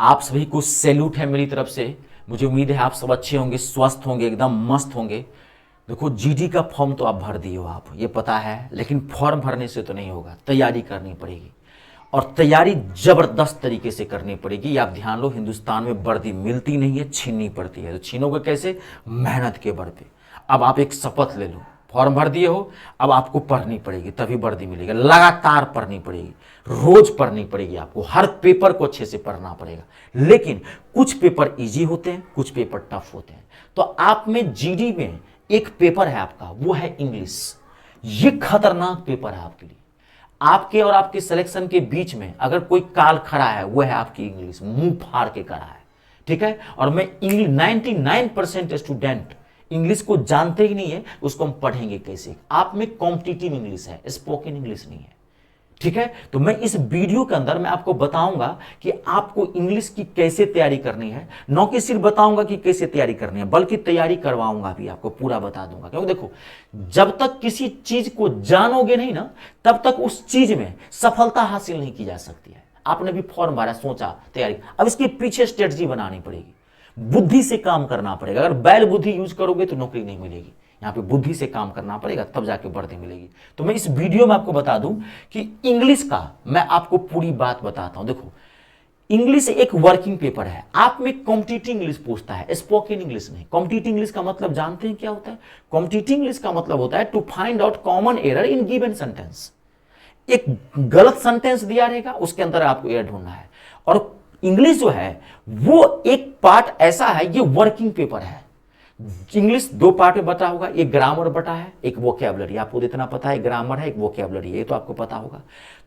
आप सभी को सैल्यूट है मेरी तरफ से। मुझे उम्मीद है आप सब अच्छे होंगे, स्वस्थ होंगे, एकदम मस्त होंगे। देखो जीडी का फॉर्म तो आप भर दिए हो, आप ये पता है, लेकिन फॉर्म भरने से तो नहीं होगा, तैयारी करनी पड़ेगी और तैयारी जबरदस्त तरीके से करनी पड़ेगी। आप ध्यान लो, हिंदुस्तान में वर्दी मिलती नहीं है, छीननी पड़ती है। तो छीनोगे कैसे? मेहनत के बल पे। अब आप एक शपथ ले लो, फॉर्म भर दिए हो, अब आपको पढ़नी पड़ेगी तभी वर्दी मिलेगी। लगातार पढ़नी पड़ेगी, रोज पढ़नी पड़ेगी, आपको हर पेपर को अच्छे से पढ़ना पड़ेगा। लेकिन कुछ पेपर इजी होते हैं, कुछ पेपर टफ होते हैं। तो आप में जीडी में एक पेपर है आपका, वो है इंग्लिश। ये खतरनाक पेपर है आपके लिए। आपके और आपके सिलेक्शन के बीच में अगर कोई काल खड़ा है, वो है आपकी इंग्लिश। मुंह फाड़ के खड़ा है, ठीक है। और मैं 99% स्टूडेंट इंग्लिश को जानते ही नहीं है, उसको हम पढ़ेंगे कैसे? आप में कॉम्पिटिटिव इंग्लिश है, स्पोकन इंग्लिश नहीं है, ठीक है। तो मैं इस वीडियो के अंदर मैं आपको बताऊंगा कि आपको इंग्लिश की कैसे तैयारी करनी है। न कि सिर्फ बताऊंगा कि कैसे तैयारी करनी है, बल्कि तैयारी करवाऊंगा भी, आपको पूरा बता दूंगा। क्योंकि देखो, जब तक किसी चीज को जानोगे नहीं ना, तब तक उस चीज में सफलता हासिल नहीं की जा सकती है। आपने भी फॉर्म भरा, सोचा, तैयारी, अब इसके पीछे स्ट्रेटजी बनानी पड़ेगी, बुद्धि से काम करना पड़ेगा। अगर बैल बुद्धि यूज करोगे तो नौकरी नहीं मिलेगी। यहाँ पे बुद्धि से काम करना पड़ेगा, तब जाके वर्दी मिलेगी। तो मैं इस वीडियो में आपको बता दूं कि इंग्लिश का मैं आपको पूरी बात बताता हूं। देखो, इंग्लिश एक वर्किंग पेपर है। आप में कॉम्पिटिटिव इंग्लिश पूछता है, स्पोकन इंग्लिश नहीं। कॉम्पिटिटिव इंग्लिश का मतलब जानते हैं क्या होता है? कॉम्पिटिटिव इंग्लिश का मतलब होता है to find out common error in given sentence. एक गलत सेंटेंस दिया रहेगा, उसके अंदर आपको एरर ढूंढना है। और इंग्लिश जो है वो एक पार्ट ऐसा है, ये वर्किंग पेपर है। इंग्लिश दो पार्ट में बटा होगा, एक ग्रामर बटा है, एक वोकैबुलरी। आपको इतना पता है, ग्रामर है, एक वोकैबुलरी है, ये तो आपको पता होगा।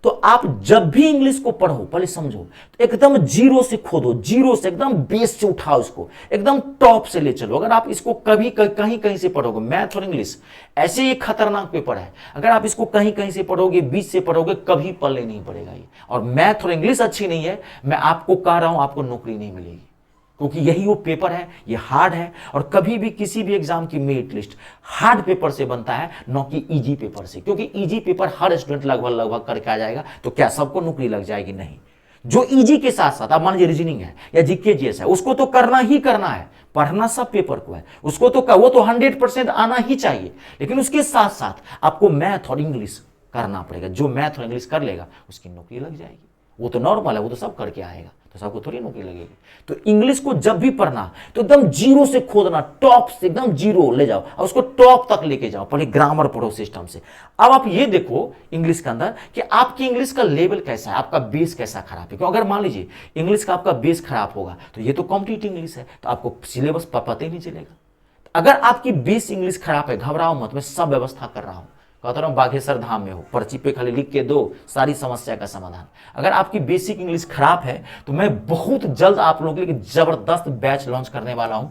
तो आप जब भी इंग्लिश को पढ़ो, पहले समझो, तो एकदम जीरो से खोदो, जीरो से एकदम बेस से उठाओ, इसको एकदम टॉप से ले चलो। अगर आप इसको कभी कहीं कहीं से पढ़ोगे, मैथ और इंग्लिश ऐसे ये खतरनाक पेपर है, अगर आप इसको कहीं कहीं से पढ़ोगे, बीच से पढ़ोगे, कभी पल्ले नहीं पड़ेगा ये। और मैथ और इंग्लिश अच्छी नहीं है, मैं आपको कह रहा हूं, आपको नौकरी नहीं मिलेगी, क्योंकि यही वो पेपर है, ये हार्ड है। और कभी भी किसी भी एग्जाम की मेरिट लिस्ट हार्ड पेपर से बनता है, न कि इजी पेपर से। क्योंकि इजी पेपर हर स्टूडेंट लगभग करके आ जाएगा, तो क्या सबको नौकरी लग जाएगी? नहीं। जो इजी के साथ साथ, आप मान लीजिए रीजनिंग है या जीके जीएस है, उसको तो करना ही करना है, पढ़ना सब पेपर को है, उसको तो वो तो 100% आना ही चाहिए। लेकिन उसके साथ साथ आपको मैथ और इंग्लिश करना पड़ेगा। जो मैथ और इंग्लिश कर लेगा, उसकी नौकरी लग जाएगी। वो तो नॉर्मल है, वो तो सब करके आएगा, तो सबको थोड़ी नौकरी लगेगी। तो इंग्लिश को जब भी पढ़ना, तो एकदम जीरो से खोदना, टॉप से एकदम जीरो ले जाओ और उसको टॉप तक लेके जाओ। पहले ग्रामर पढ़ो सिस्टम से। अब आप ये देखो इंग्लिश के अंदर कि आपकी इंग्लिश का लेवल कैसा है, आपका बेस कैसा खराब है। क्यों? अगर मान लीजिए इंग्लिश का आपका बेस खराब होगा, तो ये तो कॉम्पिटिटिव इंग्लिश है, तो आपको सिलेबस पता ही नहीं चलेगा। अगर आपकी बेस इंग्लिश खराब है, घबराओ मत, मैं सब व्यवस्था कर रहा हूं। कहता रहा हूं बागेश्वर धाम में हो, पर्ची पे खाली लिख के दो, सारी समस्या का समाधान। अगर आपकी बेसिक इंग्लिश खराब है, तो मैं बहुत जल्द आप लोगों के लिए जबरदस्त बैच लॉन्च करने वाला हूं,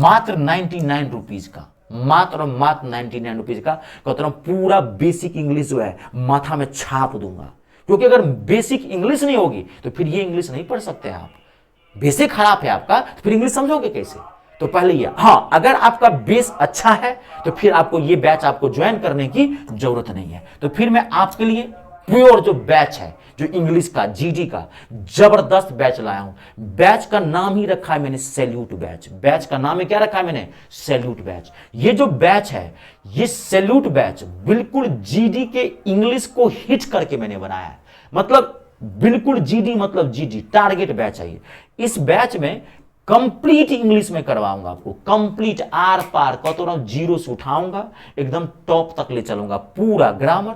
मात्र 99 रुपीज का, मात्र 99 रुपीज का। कहता रहा हूं पूरा बेसिक इंग्लिश जो है माथा में छाप दूंगा। क्योंकि अगर बेसिक इंग्लिश नहीं होगी, तो फिर ये इंग्लिश नहीं पढ़ सकते आप। बेसिक खराब है आपका, तो फिर इंग्लिश समझोगे कैसे? तो पहले ये, हाँ, अगर आपका बेस अच्छा है, तो फिर आपको ये बैच आपको ज्वाइन करने की जरूरत नहीं है। तो फिर मैं आपके लिए प्योर जो बैच है, जो इंग्लिश का, जीडी का जबरदस्त बैच लाया हूं। बैच का नाम ही रखा है मैंने सैल्यूट बैच। बैच का नाम है, क्या रखा है मैंने? Salute batch. ये जो बैच है, ये सैल्यूट बैच बिल्कुल जीडी के इंग्लिश को हिट करके मैंने बनाया है। मतलब बिल्कुल जीडी मतलब जीडी टारगेट बैच है ये। इस बैच में कंप्लीट इंग्लिश में करवाऊंगा आपको, कंप्लीट आर पार, कहता हूं जीरो से उठाऊंगा, एकदम टॉप तक ले चलूंगा। पूरा ग्रामर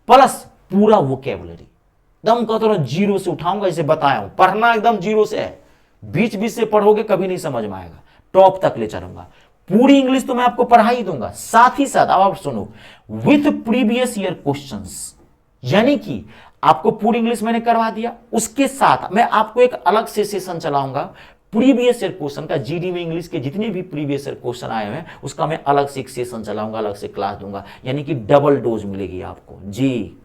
प्लस पूरा वोकैबुलरी, एकदम कहता हूं जीरो से उठाऊंगा। इसे बताया हूं, पढ़ना एकदम जीरो से है, बीच बीच से पढ़ोगे कभी नहीं समझ में आएगा, टॉप तक ले चलूंगा। पूरी इंग्लिश तो मैं आपको पढ़ा ही दूंगा, साथ ही साथ अब आप सुनो, विथ प्रीवियस ईयर क्वेश्चंस। यानी कि आपको पूरी इंग्लिश मैंने करवा दिया, उसके साथ मैं आपको एक अलग से सेशन चलाऊंगा प्रीवियस ईयर क्वेश्चन का। जीडी में इंग्लिश के जितने भी प्रीवियस ईयर क्वेश्चन आए हुए हैं, उसका मैं अलग से एक सेशन चलाऊंगा, अलग से क्लास दूंगा। यानी कि डबल डोज मिलेगी आपको जी,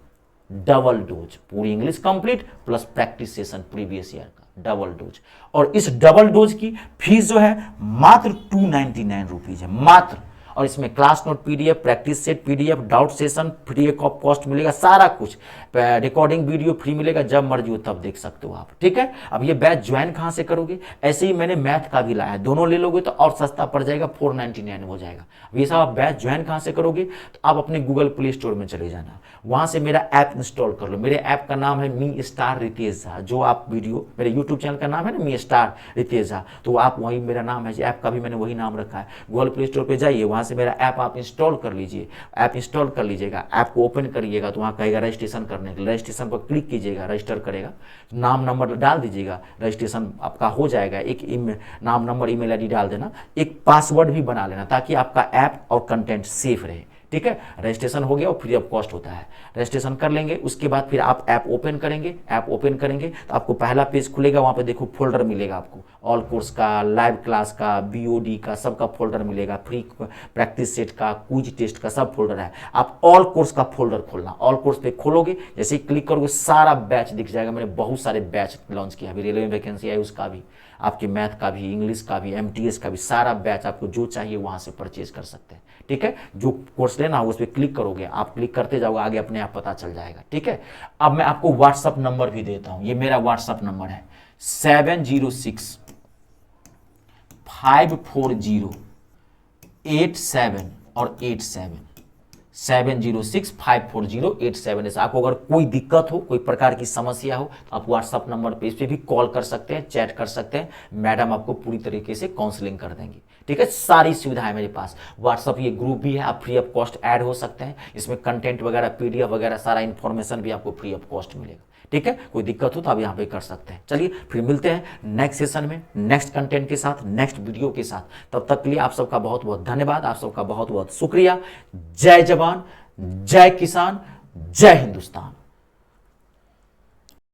डबल डोज। पूरी English complete plus practice session previous year का, डबल डोज। और इस डबल डोज की फीस जो है मात्र 299 रुपीज है, मात्र। और इसमें class note PDF, practice set PDF, doubt session free of cost मिलेगा, सारा कुछ रिकॉर्डिंग वीडियो फ्री मिलेगा, जब मर्जी हो तब देख सकते हो आप। ठीक है, अब ये बैच ज्वाइन कहाँ से करोगे? ऐसे ही मैंने मैथ का भी लाया है, दोनों ले लोगे तो और सस्ता पड़ जाएगा, 499 हो जाएगा। ये सब आप बैच ज्वाइन कहाँ से करोगे? तो आप अपने गूगल प्ले स्टोर में चले जाना, वहां से मेरा ऐप इंस्टॉल कर लो। मेरे ऐप का नाम है मी स्टार रितेश झा, जो आप वीडियो मेरे यूट्यूब चैनल का नाम है ना मी स्टार रितेश झा, तो आप वही मेरा नाम है, ऐप का भी मैंने वही नाम रखा है। गूगल प्ले स्टोर पे जाइए, वहां से मेरा ऐप आप इंस्टॉल कर लीजिए। ऐप इंस्टॉल कर लीजिएगा, ऐप को ओपन करिएगा तो वहाँ कहेगा रजिस्ट्रेशन करने के लिए, रजिस्ट्रेशन पर क्लिक कीजिएगा, रजिस्टर करेगा, नाम नंबर डाल दीजिएगा, रजिस्ट्रेशन आपका हो जाएगा। एक नाम नंबर ईमेल आईडी डाल देना, एक पासवर्ड भी बना लेना ताकि आपका ऐप और कंटेंट सेफ रहे। ठीक है, रजिस्ट्रेशन हो गया और फ्री ऑफ कॉस्ट होता है, रजिस्ट्रेशन कर लेंगे। उसके बाद फिर आप ऐप ओपन करेंगे, ऐप ओपन करेंगे तो आपको पहला पेज खुलेगा, वहाँ पे देखो फोल्डर मिलेगा आपको, ऑल कोर्स का, लाइव क्लास का, बीओडी का, सबका फोल्डर मिलेगा, फ्री प्रैक्टिस सेट का, क्विज टेस्ट का सब फोल्डर है। आप ऑल कोर्स का फोल्डर खोलना, ऑल कोर्स पे खोलोगे, जैसे ही क्लिक करोगे सारा बैच दिख जाएगा। मैंने बहुत सारे बैच लॉन्च किया, अभी रेलवे में वैकेंसी आई उसका भी, आपके मैथ का भी, इंग्लिश का भी, एमटीएस का भी, सारा बैच आपको जो चाहिए वहां से परचेज कर सकते हैं। ठीक है, जो कोर्स लेना हो उस पर क्लिक करोगे, आप क्लिक करते जाओगे, आगे अपने आप पता चल जाएगा। ठीक है, अब मैं आपको व्हाट्सअप नंबर भी देता हूं, ये मेरा व्हाट्सअप नंबर है 706-540-87 और 87, 706-540-87। आपको अगर कोई दिक्कत हो, कोई प्रकार की समस्या हो तो आप व्हाट्सअप नंबर पे इस पे भी कॉल कर सकते हैं, चैट कर सकते हैं, मैडम आपको पूरी तरीके से काउंसलिंग कर देंगी। ठीक है, सारी सुविधाएं मेरे पास। व्हाट्सअप ये ग्रुप भी है, आप फ्री ऑफ कॉस्ट ऐड हो सकते हैं, इसमें कंटेंट वगैरह पीडीएफ वगैरह सारा इंफॉर्मेशन भी आपको फ्री ऑफ कॉस्ट मिलेगा। ठीक है, कोई दिक्कत हो तो आप यहाँ पे कर सकते हैं। चलिए फिर मिलते हैं नेक्स्ट सेशन में, नेक्स्ट कंटेंट के साथ, नेक्स्ट वीडियो के साथ। तब तक के लिए आप सबका बहुत बहुत धन्यवाद, आप सबका बहुत बहुत शुक्रिया। जय जवान, जय किसान, जय हिंदुस्तान।